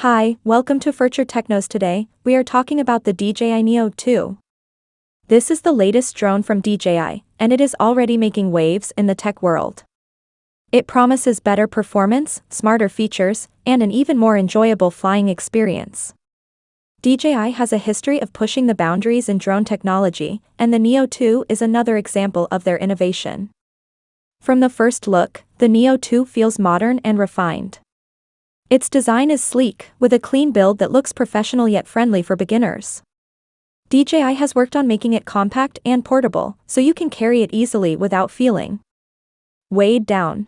Hi, welcome to Future Technos. Today, we are talking about the DJI NEO 2. This is the latest drone from DJI, and it is already making waves in the tech world. It promises better performance, smarter features, and an even more enjoyable flying experience. DJI has a history of pushing the boundaries in drone technology, and the NEO 2 is another example of their innovation. From the first look, the NEO 2 feels modern and refined. Its design is sleek, with a clean build that looks professional yet friendly for beginners. DJI has worked on making it compact and portable, so you can carry it easily without feeling weighed down.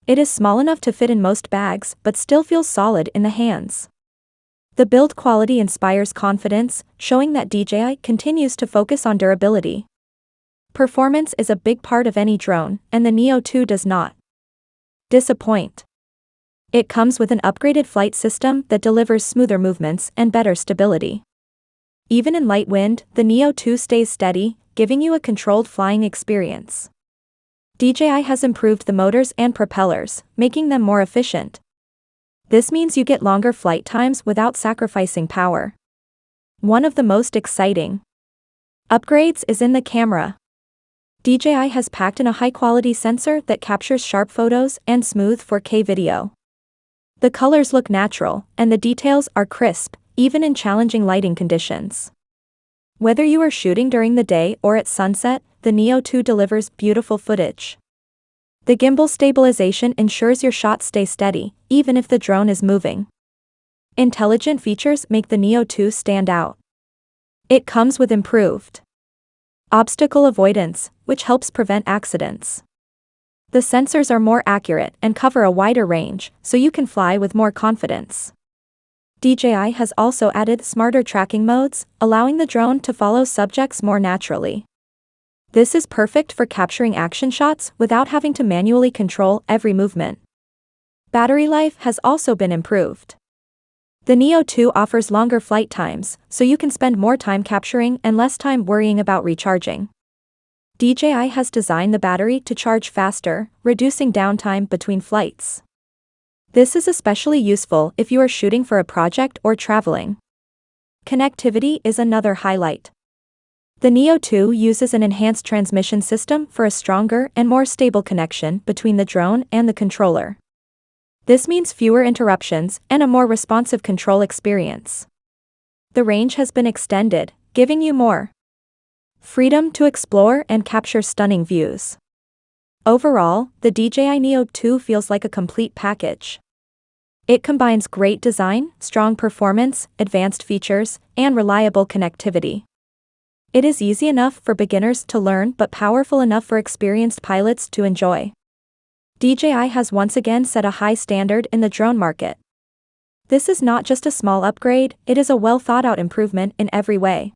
It is small enough to fit in most bags, but still feels solid in the hands. The build quality inspires confidence, showing that DJI continues to focus on durability. Performance is a big part of any drone, and the NEO 2 does not disappoint. It comes with an upgraded flight system that delivers smoother movements and better stability. Even in light wind, the NEO 2 stays steady, giving you a controlled flying experience. DJI has improved the motors and propellers, making them more efficient. This means you get longer flight times without sacrificing power. One of the most exciting upgrades is in the camera. DJI has packed in a high-quality sensor that captures sharp photos and smooth 4K video. The colors look natural, and the details are crisp, even in challenging lighting conditions. Whether you are shooting during the day or at sunset, the NEO 2 delivers beautiful footage. The gimbal stabilization ensures your shots stay steady, even if the drone is moving. Intelligent features make the NEO 2 stand out. It comes with improved obstacle avoidance, which helps prevent accidents. The sensors are more accurate and cover a wider range, so you can fly with more confidence. DJI has also added smarter tracking modes, allowing the drone to follow subjects more naturally. This is perfect for capturing action shots without having to manually control every movement. Battery life has also been improved. The NEO 2 offers longer flight times, so you can spend more time capturing and less time worrying about recharging. DJI has designed the battery to charge faster, reducing downtime between flights. This is especially useful if you are shooting for a project or traveling. Connectivity is another highlight. The NEO 2 uses an enhanced transmission system for a stronger and more stable connection between the drone and the controller. This means fewer interruptions and a more responsive control experience. The range has been extended, giving you more freedom to explore and capture stunning views. Overall, the DJI NEO 2 feels like a complete package. It combines great design, strong performance, advanced features, and reliable connectivity. It is easy enough for beginners to learn but powerful enough for experienced pilots to enjoy. DJI has once again set a high standard in the drone market. This is not just a small upgrade, it is a well-thought-out improvement in every way.